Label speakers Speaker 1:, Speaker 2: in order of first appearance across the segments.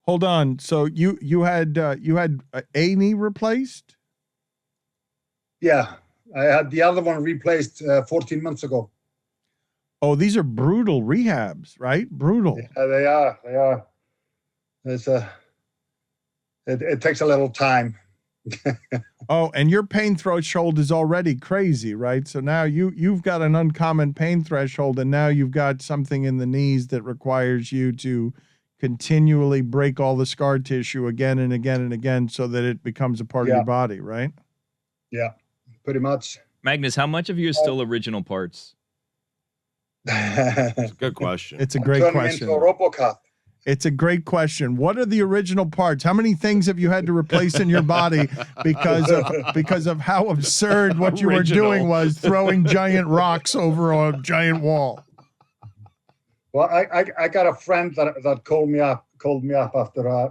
Speaker 1: Hold on. So you had a knee replaced?
Speaker 2: Yeah, I had the other one replaced 14 months ago.
Speaker 1: Oh, these are brutal rehabs, right? Brutal.
Speaker 2: Yeah, they are. It takes a little time.
Speaker 1: Oh, and your pain threshold is already crazy, right? So now you've got an uncommon pain threshold, and now you've got something in the knees that requires you to continually break all the scar tissue again and again and again so that it becomes a part of your body, right?
Speaker 2: Yeah, pretty much.
Speaker 3: Magnus, how much of you is still original parts?
Speaker 4: It's a good question.
Speaker 1: It's a great question.
Speaker 2: Turn into a RoboCop.
Speaker 1: It's a great question. What are the original parts? How many things have you had to replace in your body because of how absurd what you were doing was throwing giant rocks over a giant wall?
Speaker 2: Well, I got a friend that called me up after I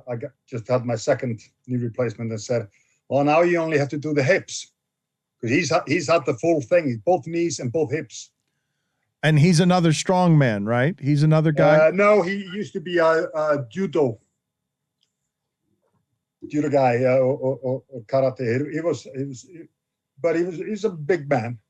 Speaker 2: just had my second knee replacement and said, "Well, now you only have to do the hips," because he's had the full thing, both knees and both hips.
Speaker 1: And he's another strong man, right? He's another guy.
Speaker 2: No, he used to be a judo guy or karate. He's a big man.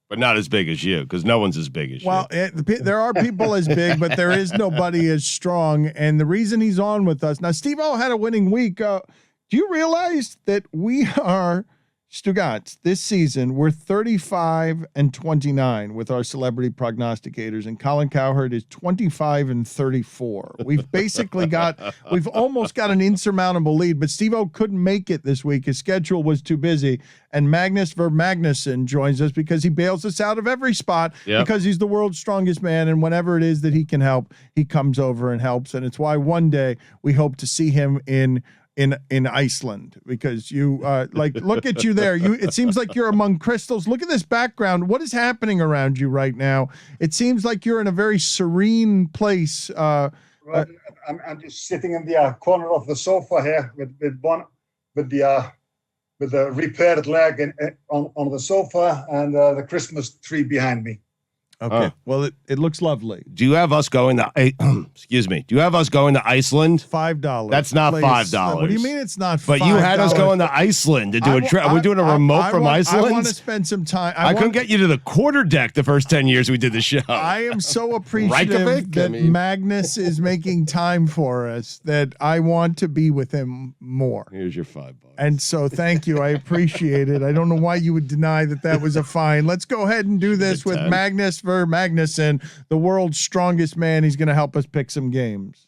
Speaker 4: But not as big as you, because no one's as big as you.
Speaker 1: Well, there are people as big, but there is nobody as strong. And the reason he's on with us now, Steve-O had a winning week. Do you realize that we are Stugotz this season? We're 35-29 with our celebrity prognosticators, and Colin Cowherd is 25-34. We've almost got an insurmountable lead, but Steve-O couldn't make it this week. His schedule was too busy. And Magnús Ver Magnússon joins us because he bails us out of every spot because he's the world's strongest man. And whenever it is that he can help, he comes over and helps. And it's why one day we hope to see him in Iceland, because you look at you there. It seems like you're among crystals. Look at this background. What is happening around you right now? It seems like you're in a very serene place.
Speaker 2: I'm just sitting in the corner of the sofa here with the repaired leg on the sofa and the Christmas tree behind me.
Speaker 1: Okay. Well, it looks lovely.
Speaker 4: Do you have us going to excuse me? Do you have us going to Iceland?
Speaker 1: $5.
Speaker 4: That's not $5.
Speaker 1: What do you mean it's not $5?
Speaker 4: But you had us going to Iceland to do a trip. We're doing a remote from Iceland.
Speaker 1: I want to spend some time.
Speaker 4: I couldn't get you to the quarterdeck the first 10 years we did the show.
Speaker 1: I am so appreciative that Magnus is making time for us that I want to be with him more.
Speaker 4: Here's your $5.
Speaker 1: And so thank you. I appreciate it. I don't know why you would deny that was a fine. Let's go ahead and do this with Magnús Ver Magnússon, the world's strongest man. He's going to help us pick some games.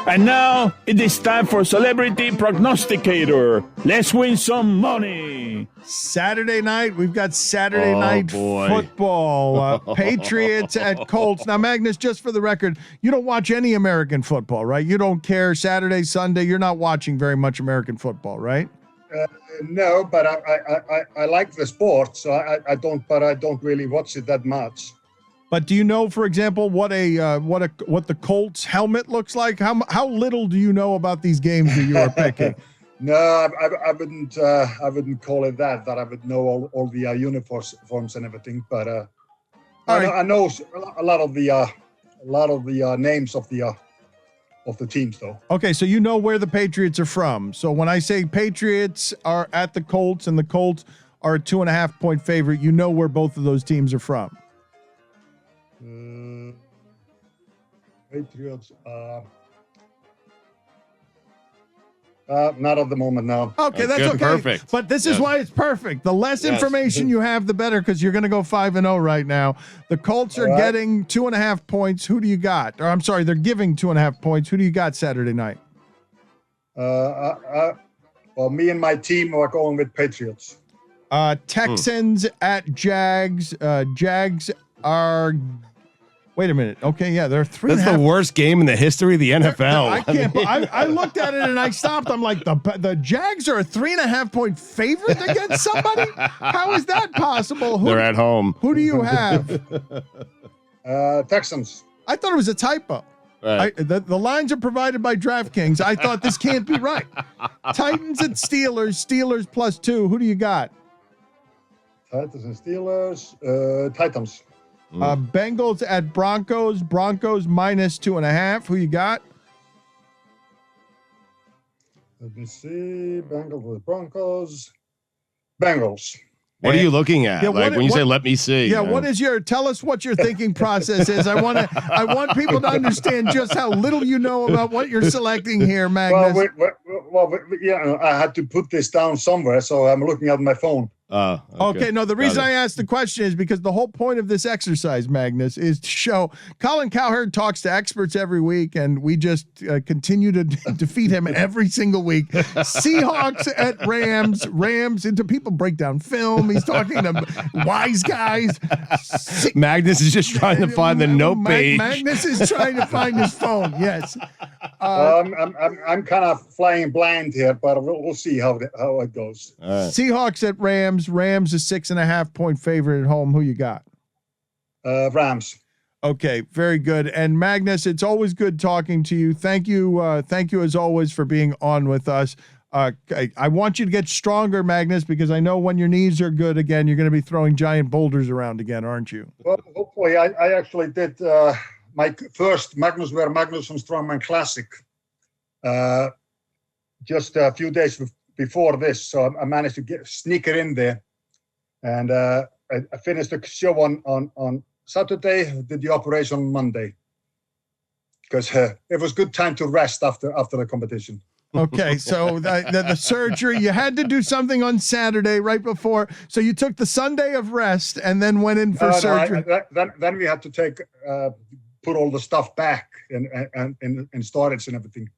Speaker 5: And now it is time for Celebrity Prognosticator. Let's win some money.
Speaker 1: Saturday night, we've got Saturday night football. Patriots at Colts. Now, Magnus, just for the record, you don't watch any American football, right? You don't care Saturday, Sunday. You're not watching very much American football, right?
Speaker 2: No, but I like the sport, so I don't really watch it that much.
Speaker 1: But do you know, for example, what the Colts helmet looks like? How little do you know about these games that you are picking?
Speaker 2: No, I wouldn't call it that. That I would know all the uniforms and everything. But I know a lot of the names of the teams, though.
Speaker 1: Okay, so you know where the Patriots are from. So when I say Patriots are at the Colts and the Colts are a 2.5-point favorite, you know where both of those teams are from.
Speaker 2: Patriots. Not at the moment, no.
Speaker 1: Okay, that's okay.
Speaker 4: Perfect.
Speaker 1: But this is why it's perfect. The less information you have, the better, because you're going to go 5-0 right now. The Colts are getting 2.5 points. Who do you got? Or I'm sorry, they're giving 2.5 points. Who do you got Saturday night?
Speaker 2: Well, me and my team are going with Patriots.
Speaker 1: Texans at Jags. Jags are... Wait a minute. Okay, yeah, they're 3.5.
Speaker 4: That's the worst game in the history of the NFL.
Speaker 1: I can't. I looked at it and I stopped. I'm like, the Jags are a 3.5-point favorite against somebody. How is that possible?
Speaker 4: They're at home.
Speaker 1: Who do you have?
Speaker 2: Texans.
Speaker 1: I thought it was a typo.
Speaker 4: Right.
Speaker 1: The lines are provided by DraftKings. I thought this can't be right. Titans at Steelers. Steelers +2. Who do you got?
Speaker 2: Titans and Steelers. Titans.
Speaker 1: Bengals at Broncos. Broncos minus 2.5. Who you got?
Speaker 2: Let me see. Bengals with Broncos. Bengals.
Speaker 4: What are you looking at?
Speaker 1: Yeah,
Speaker 4: like when you say, let me see.
Speaker 1: Yeah, what is tell us what your thinking process is. I want people to understand just how little you know about what you're selecting here, Magnus.
Speaker 2: I had to put this down somewhere, so I'm looking at my phone.
Speaker 1: Okay. No, the reason I asked the question is because the whole point of this exercise, Magnus, is to show Colin Cowherd talks to experts every week, and we just continue to defeat him every single week. Seahawks at Rams. Rams into people break down film. He's talking to wise guys.
Speaker 4: Magnus is just trying to find the note page.
Speaker 1: Magnus is trying to find his phone. Yes.
Speaker 2: I'm kind of flying blind here, but we'll see how it goes.
Speaker 4: All right.
Speaker 1: Seahawks at Rams. Rams a 6.5-point favorite at home. Who you got?
Speaker 2: Rams.
Speaker 1: Okay, very good. And Magnus, it's always good talking to you. Thank you as always for being on with us. I want you to get stronger, Magnus, because I know when your knees are good again, you're going to be throwing giant boulders around again, aren't you?
Speaker 2: Well, hopefully. I actually did my first Magnús Ver Magnússon Strongman Classic just a few days before this, so I managed to sneak it in there, and I finished the show on Saturday. Did the operation on Monday because it was good time to rest after the competition.
Speaker 1: Okay, so the surgery, you had to do something on Saturday right before, so you took the Sunday of rest and then went in for surgery.
Speaker 2: Then we had to put all the stuff back and storage and everything.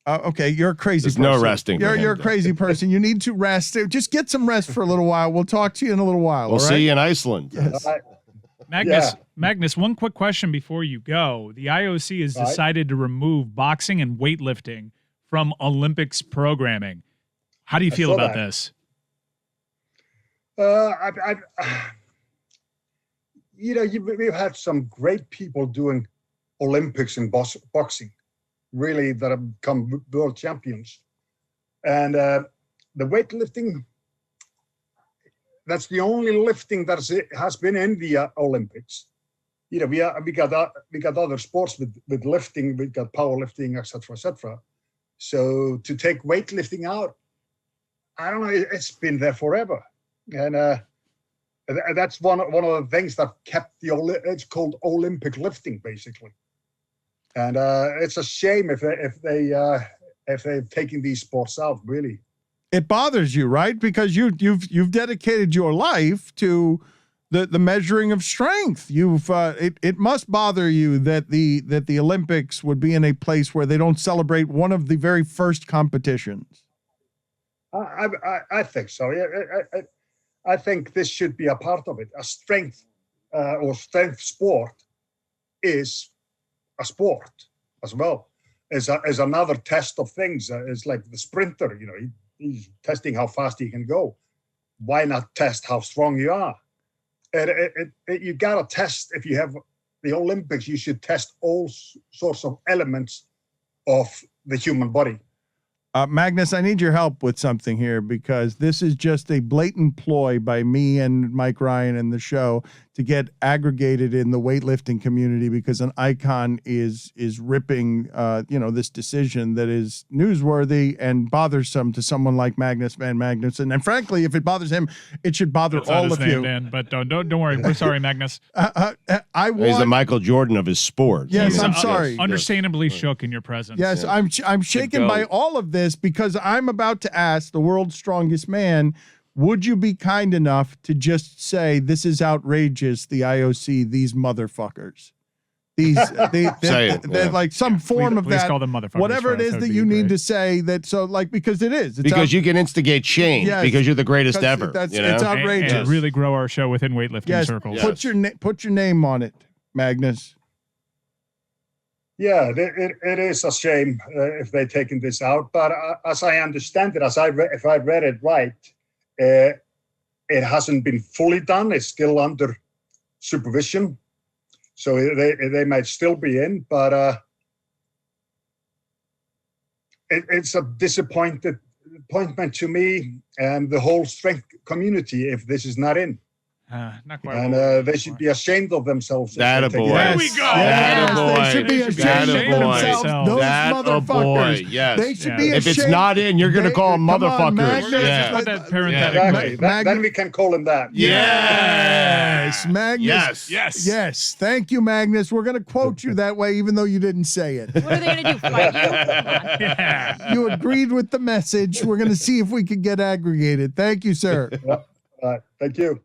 Speaker 1: Okay, you're a crazy person.
Speaker 4: No resting.
Speaker 1: You're a crazy person. You need to rest. Just get some rest for a little while. We'll talk to you in a little while.
Speaker 4: We'll see you in Iceland.
Speaker 1: Yes.
Speaker 6: Magnus, one quick question before you go. The IOC has decided to remove boxing and weightlifting from Olympics programming. How do you feel about this?
Speaker 2: We've had some great people doing Olympics in boxing, really, that have become world champions. And the weightlifting, that's the only lifting that has been in the Olympics. We got other sports with lifting, we got powerlifting, etc., etc. So to take weightlifting out, I don't know, it's been there forever. And that's one of the things that kept it's called Olympic lifting, basically. And it's a shame if they've taken these sports out, really.
Speaker 1: It bothers you, right? Because you've dedicated your life to the measuring of strength. It must bother you that the Olympics would be in a place where they don't celebrate one of the very first competitions.
Speaker 2: I think so. Yeah, I think this should be a part of it. A strength or strength sport is a sport as well. As another test of things. It's like the sprinter. He's testing how fast he can go. Why not test how strong you are? You gotta test. If you have the Olympics, you should test all sorts of elements of the human body.
Speaker 1: Magnus, I need your help with something here because this is just a blatant ploy by me and Mike Ryan and the show to get aggregated in the weightlifting community because an icon is ripping, this decision that is newsworthy and bothersome to someone like Magnús Ver Magnússon. And frankly, if it bothers him, it should bother all of you.
Speaker 6: Dan, but don't worry. We're sorry, Magnus.
Speaker 4: He's the Michael Jordan of his sport.
Speaker 1: Yes, I'm sorry.
Speaker 6: Understandably shook in your presence.
Speaker 1: Yes, I'm shaken by all of this because I'm about to ask the world's strongest man, would you be kind enough to just say this is outrageous, the IOC, these motherfuckers? They're like some form of
Speaker 6: please
Speaker 1: that.
Speaker 6: Call them motherfuckers.
Speaker 1: Whatever it is that you need to say that. So because it is.
Speaker 4: Because you can instigate change because you're the greatest ever.
Speaker 1: It's outrageous.
Speaker 6: And really grow our show within weightlifting circles.
Speaker 1: Put your name on it, Magnus.
Speaker 2: Yeah, it is a shame if they've taken this out. But as I understand it, if I read it right, it hasn't been fully done. It's still under supervision. So they might still be in, but it's a disappointment to me and the whole strength community if this is not in.
Speaker 6: Not quite.
Speaker 2: And they should be ashamed of themselves.
Speaker 4: That
Speaker 2: if they take
Speaker 4: boy.
Speaker 2: it.
Speaker 5: There we go.
Speaker 1: Yes, they should be
Speaker 6: They should be
Speaker 1: ashamed
Speaker 6: ashamed
Speaker 1: of
Speaker 6: of
Speaker 1: themselves.
Speaker 6: themselves.
Speaker 1: Those
Speaker 4: That a
Speaker 1: motherfuckers.
Speaker 4: boy, yes.
Speaker 1: They should
Speaker 6: Yeah.
Speaker 1: be
Speaker 4: If
Speaker 1: ashamed.
Speaker 4: it's not in, you're going to call them
Speaker 1: Come on,
Speaker 4: motherfuckers.
Speaker 1: Magnus.
Speaker 6: Let's
Speaker 4: Yeah.
Speaker 6: put that parenthetic
Speaker 2: Exactly.
Speaker 6: place.
Speaker 2: Then we can call him that.
Speaker 1: Yes, Magnus.
Speaker 4: Yes.
Speaker 5: Yes.
Speaker 1: Yes. Thank you, Magnus. We're going to quote you that way, even though you didn't say it.
Speaker 7: What are they going to do? Fight you? Come on.
Speaker 6: Yeah.
Speaker 1: You agreed with the message. We're going to see if we can get aggregated. Thank you, sir.
Speaker 2: Thank you.